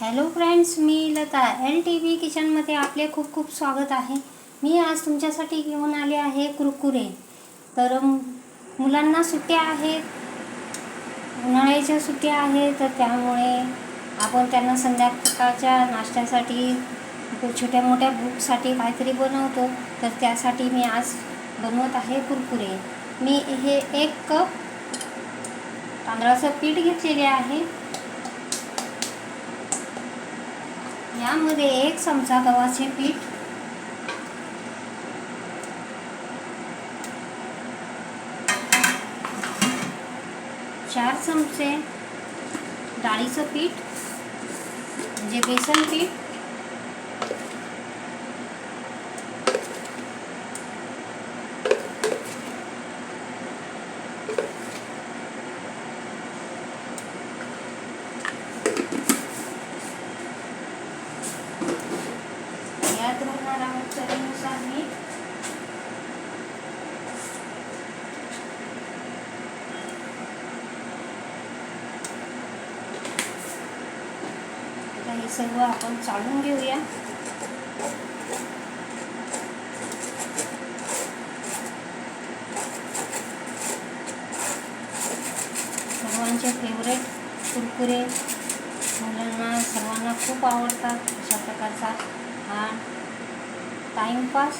Hello friends, मी Lata LTV किचनमध्ये आपले खूप खूप स्वागत आहे। मी आज तुमच्यासाठी घेऊन आले आहे कुरकुरे। तर मुलांना सुट्ट्या आहेत, उन्हाळ्याच्या सुट्ट्या आहेत, तर त्यामुळे आपण त्यांना संध्याकाळच्या नाश्त्यासाठी छोट्या मोठ्या भूकसाठी काहीतरी बनवतो। तर त्यासाठी मी आज बनवत आहे कुरकुरे। मी हे 1 कप तांदळाचं पीठ घेतलेले आहे। यामध्ये 1 चमचा गव्हाचे पीठ, 4 चमचे डाळीचं पीठ म्हणजे बेसन पीठ, यात घालणार आहोत चवीनुसार मीठ, हे सर्व आपण चाळून घेऊया। सर्वांचे फेवरेट कुरकुरे मुलांना सर्वांना खूप आवडतात। अशा प्रकारचा हा टाइमपास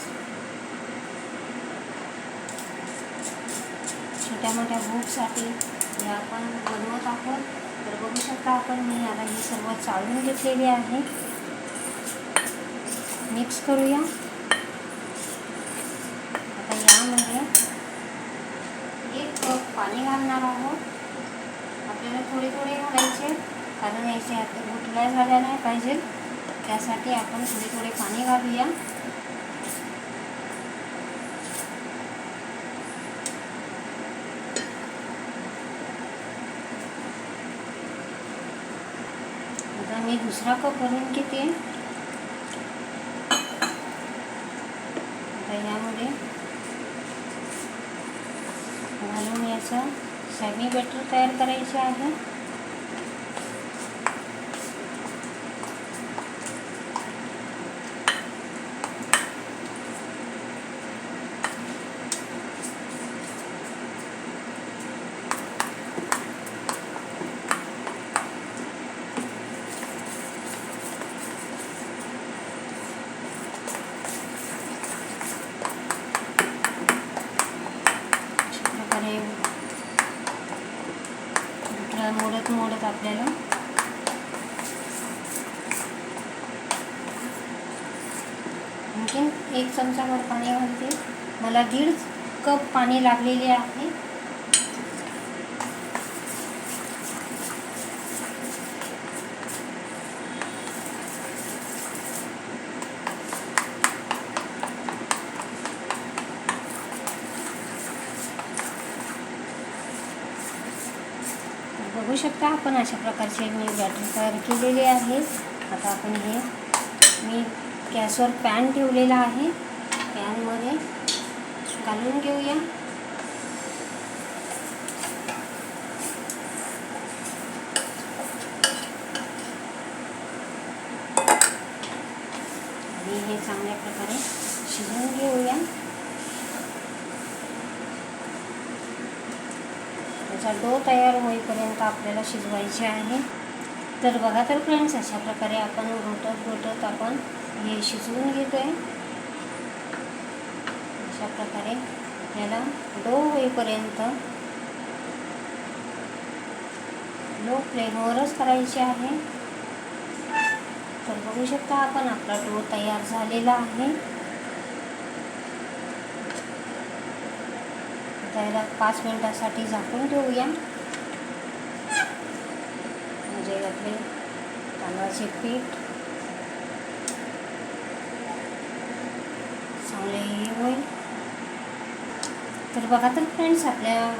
छोट्या मोठ्या भूकसाठी हे आपण बनवत आहोत। तर बघू शकता आपण मी आता हे सर्व चाळून घेतलेले आहे। मिक्स करूया। आता यामध्ये 1 कप पाणी घालणार आहोत। आपल्याला थोडे थोडे घालायचे, कारण याचे गुठळ्या झाल्या नाही पाहिजे, त्यासाठी आपण थोडे थोडे पाणी घालूया। आता मी दुसरा कप भरून घेते। आता यामध्ये घालून याचं सेमी बॅटर तयार करायचे आहे। मोडत आपल्याला आणखीन 1 चमचाभर पाणी घालते। मला 1.5 कप पाणी लागलेले आहे। बघू शकता आपण अशा प्रकारचे मी बॅटर तयार केलेले आहे। आता आपण हे मी गॅसवर पॅन ठेवलेला आहे, पॅनमध्ये घालून घेऊया। आणि हे चांगल्या प्रकारे शिजवून घेऊया। त्याचा डो तयार होईपर्यंत आपल्याला शिजवायचे आहे। तर बघा तर फ्रेंड्स, अशा प्रकारे आपण घोटत आपण हे शिजवून घेतोय। अशा प्रकारे याला डो होईपर्यंत लो फ्लेमवरच करायचे आहे। तर बघू शकता आपण आपला डो तयार झालेला आहे। त्याला 5 मिनिटासाठी झाकून ठेवूया, म्हणजे आपले तांदळाचे पीठ चांगले होईल। तर बघा तर फ्रेंड्स, आपल्या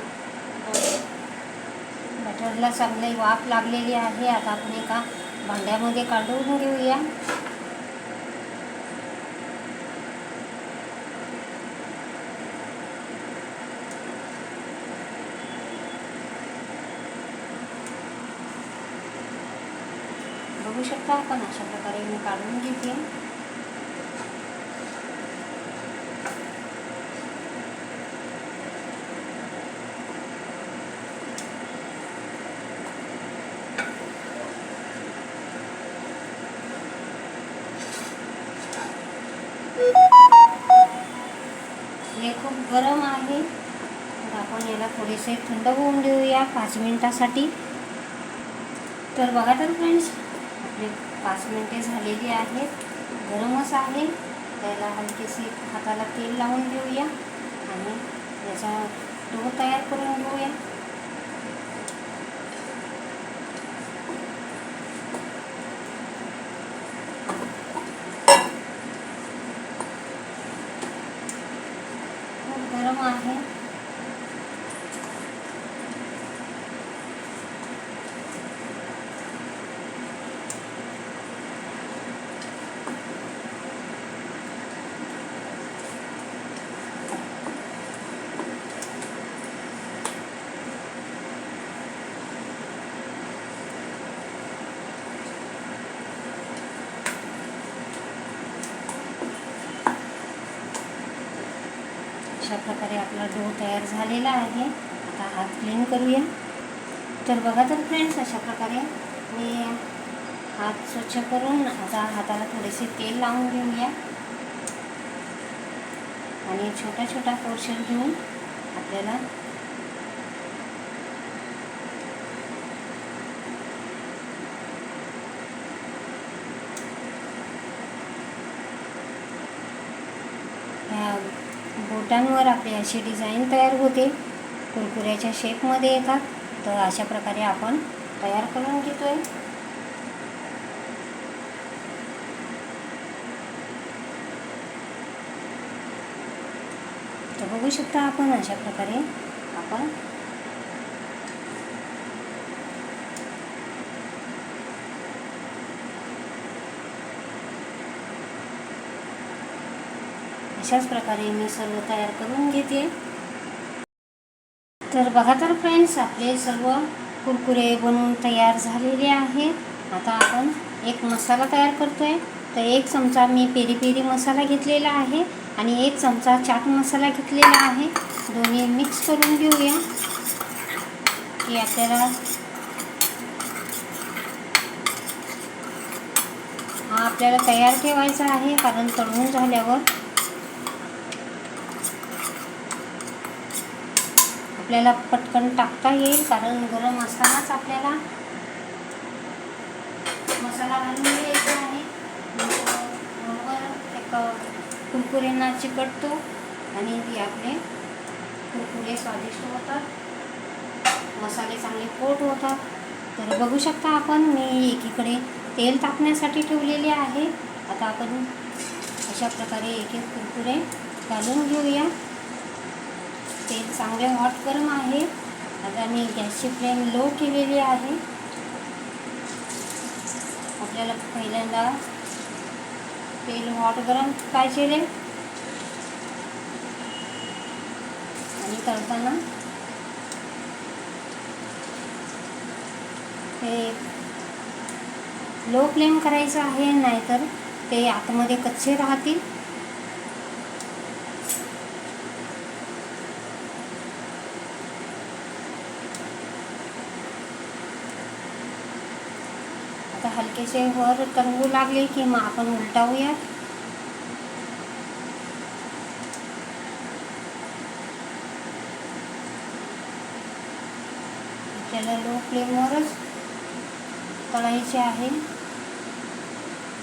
बॅटरला चांगली वाफ लागलेली आहे। आता आपण एका भांड्यामध्ये काढून घेऊया। बघू शकता आपण अशा प्रकारे मी काढून घेते. हे खूप गरम आहे, तर आपण याला थोडेसे थंड होऊन देऊया 5 मिनिटासाठी. तर बघा तर फ्रेंड्स, आपले 5 मिनिटे झालेली आहेत. गरमच आहे. त्याला हलकेसे हाताला तेल लावून घेऊया आणि याचा डो तयार करून घेऊया. खूप गरम आहे. अशा प्रकारे आपला डो तयार झालेला आहे. आता हात क्लीन करूया. तर बघा तर फ्रेंड्स, अशा प्रकारे मी हात स्वच्छ करून आता हाताला थोडेसे तेल लावून घेऊया आणि छोटा छोटा पोर्शन घेऊन आपल्याला बोटांवर आपली अशी डिझाईन तयार होते, कुरकुऱ्याच्या शेपमध्ये येतात. तर अशा प्रकारे आपण तयार करून घेतोय. तर बघू शकता आपण अशा प्रकारे आपण अशाच प्रकारे मी सर्व तयार करून घेते. तर बघा तर फ्रेंड्स, आपले सर्व कुरकुरे बनवून तयार झालेले आहेत. आता आपण एक मसाला तयार करतोय. तर 1 चमचा मी पेरी पेरी मसाला घेतलेला आहे आणि 1 चमचा चाट मसाला घेतलेला आहे. दोन्ही मिक्स करून घेऊया की आपल्याला हा आपल्याला तयार ठेवायचा आहे, कारण तळून झाल्यावर आपल्याला पटकन टाकता येईल. कारण गरम असतानाच आपल्याला मसाला घालून घ्यायचा आहे. बरोबर एक कुरकुरेंना चिकटतो आणि ती आपले कुरकुरे स्वादिष्ट होतात, मसाले चांगले कोट होतात. तर बघू शकता आपण, मी एकीकडे तेल तापण्यासाठी ठेवलेले आहे. आता आपण अशा प्रकारे एक एक कुरकुरे घालून घेऊया. तेल चांगले हॉट गरम आहे. आता मी गॅसची फ्लेम लो केलेली आहे. आपल्याला पहिल्यांदा तेल हॉट गरम पाहिजे आणि तळताना ते लो फ्लेम करायचं आहे, नाहीतर ते आतमध्ये कच्चे राहतील. आता हलकेसे वर तरंगू लागले की मग आपण उलटावूयात. आपल्याला लो फ्लेमवरच तळायचे आहे.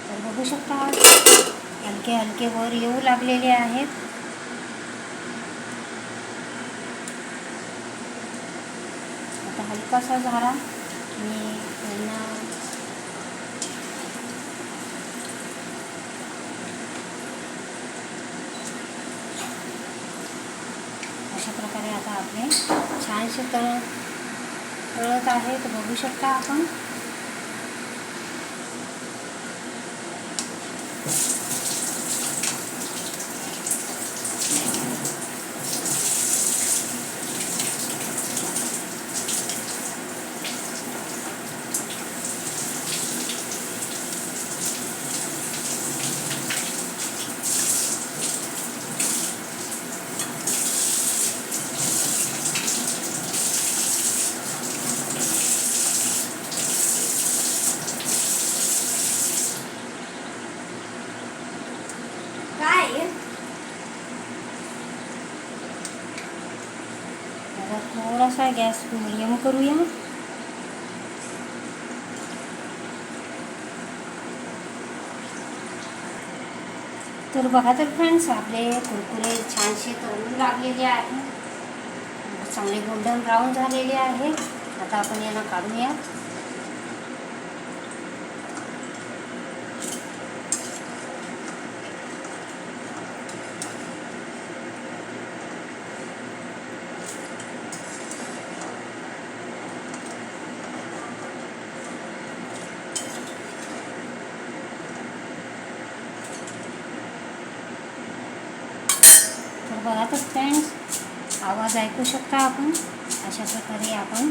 तर बघू शकता हलके हलके वर येऊ लागलेले आहेत. आता हलकासा झारा मी यांना अशा प्रकारे आता आपले छानसे तळत आहे. तर बघू शकता आपण. गॅस मिडियम करूया. तर बघा तर फ्रेंड्स, आपले कुरकुरे छानसे तळून लागलेले आहे, चांगले गोल्डन ब्राऊन झालेले आहे. आता आपण यांना काढूया. तर बघा तर फ्रेंड्स, आवाज ऐकू शकता आपण. अशा प्रकारे आपण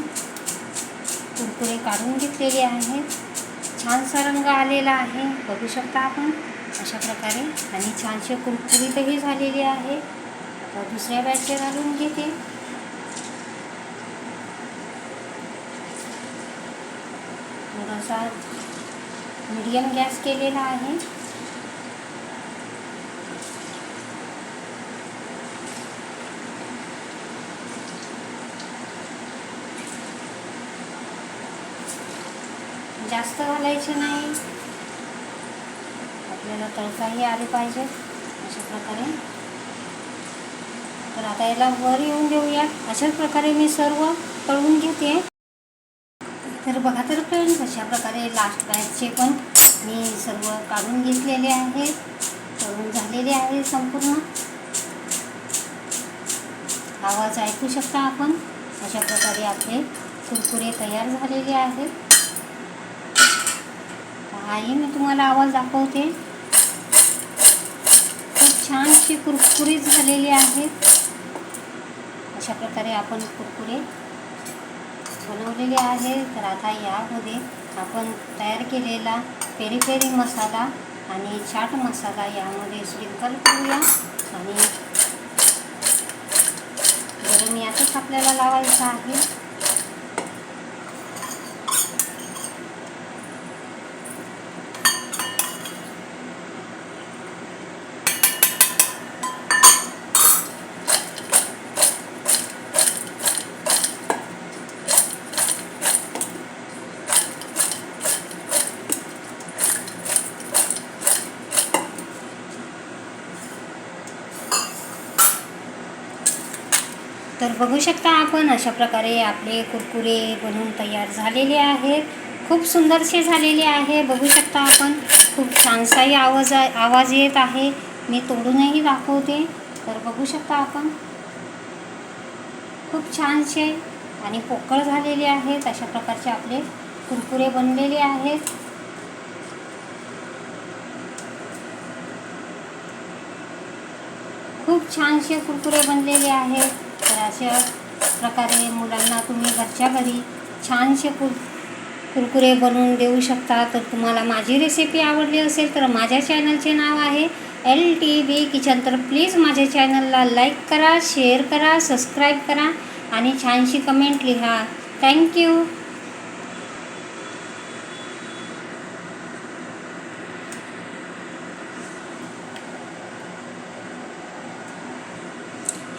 कुरकुरे काढून घेतलेले आहेत. छानसा रंग आलेला आहे, बघू शकता आपण अशा प्रकारे. आणि छानसे कुरकुरीतही झालेले आहे. तर दुसऱ्या बॅचचे घालून घेते. थोडासा मीडियम गॅस केलेला आहे. जास्त घालायचे नाही, आपल्याला तळताही आले पाहिजे अशा प्रकारे. तर आता याला वर येऊन देऊया. अशाच प्रकारे मी सर्व तळून घेते. तर बघा तर फ्रेंड्स, अशा प्रकारे लास्ट बॅचचे पण मी सर्व काढून घेतलेले आहेत, तळून झालेले आहे संपूर्ण. आवाज ऐकू शकता आपण. अशा प्रकारे आपले कुरकुरे तयार झालेले आहेत. आई मी तुम्हाला आवाज दाखवते. खूप छानशी कुरकुरीत झालेले आहेत. अशा प्रकारे आपण कुरकुरे बनवलेले आहे. तर आता यामध्ये आपण तयार केलेला पेरी पेरी मसाला आणि चाट मसाला यामध्ये स्प्रिंकल करूया. आणि गरम यातच आपल्याला लावायचं आहे. तर बघू शकता आपण, अशा प्रकारे आपले कुरकुरे बनवून तयार झालेले आहेत. खूप सुंदरसे झालेले आहे. बघू शकता आपण, खूप छानसाही आवाज येत आहे. मी तोडूनही दाखवते. तर बघू शकता आपण, खूप छानसे आणि पोकळ झालेले आहेत. अशा प्रकारचे आपले कुरकुरे बनलेले आहेत. खूप छानसे कुरकुरे बनलेले आहेत. तर अशा प्रकारे मुलांना तुम्ही घरच्या घरी छानसे कुरकुरे बनवून देऊ शकता. तर तुम्हाला माझी रेसिपी आवडली असेल तर माझ्या चॅनलचे नाव आहे LTV किचन. तर प्लीज माझ्या चॅनलला लाईक करा, शेअर करा, सबस्क्राईब करा आणि छानशी कमेंट लिहा. थँक्यू.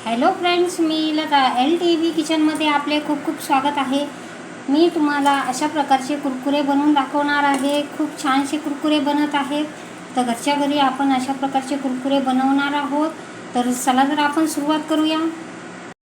हॅलो फ्रेंड्स, मी लता. LTV किचनमध्ये आपले खूप खूप स्वागत आहे. मी तुम्हाला अशा प्रकारचे कुरकुरे बनवून दाखवणार आहे. खूप छानसे कुरकुरे बनत आहेत. तर घरच्या घरी आपण अशा प्रकारचे कुरकुरे बनवणार आहोत. तर चला तर आपण सुरुवात करूया.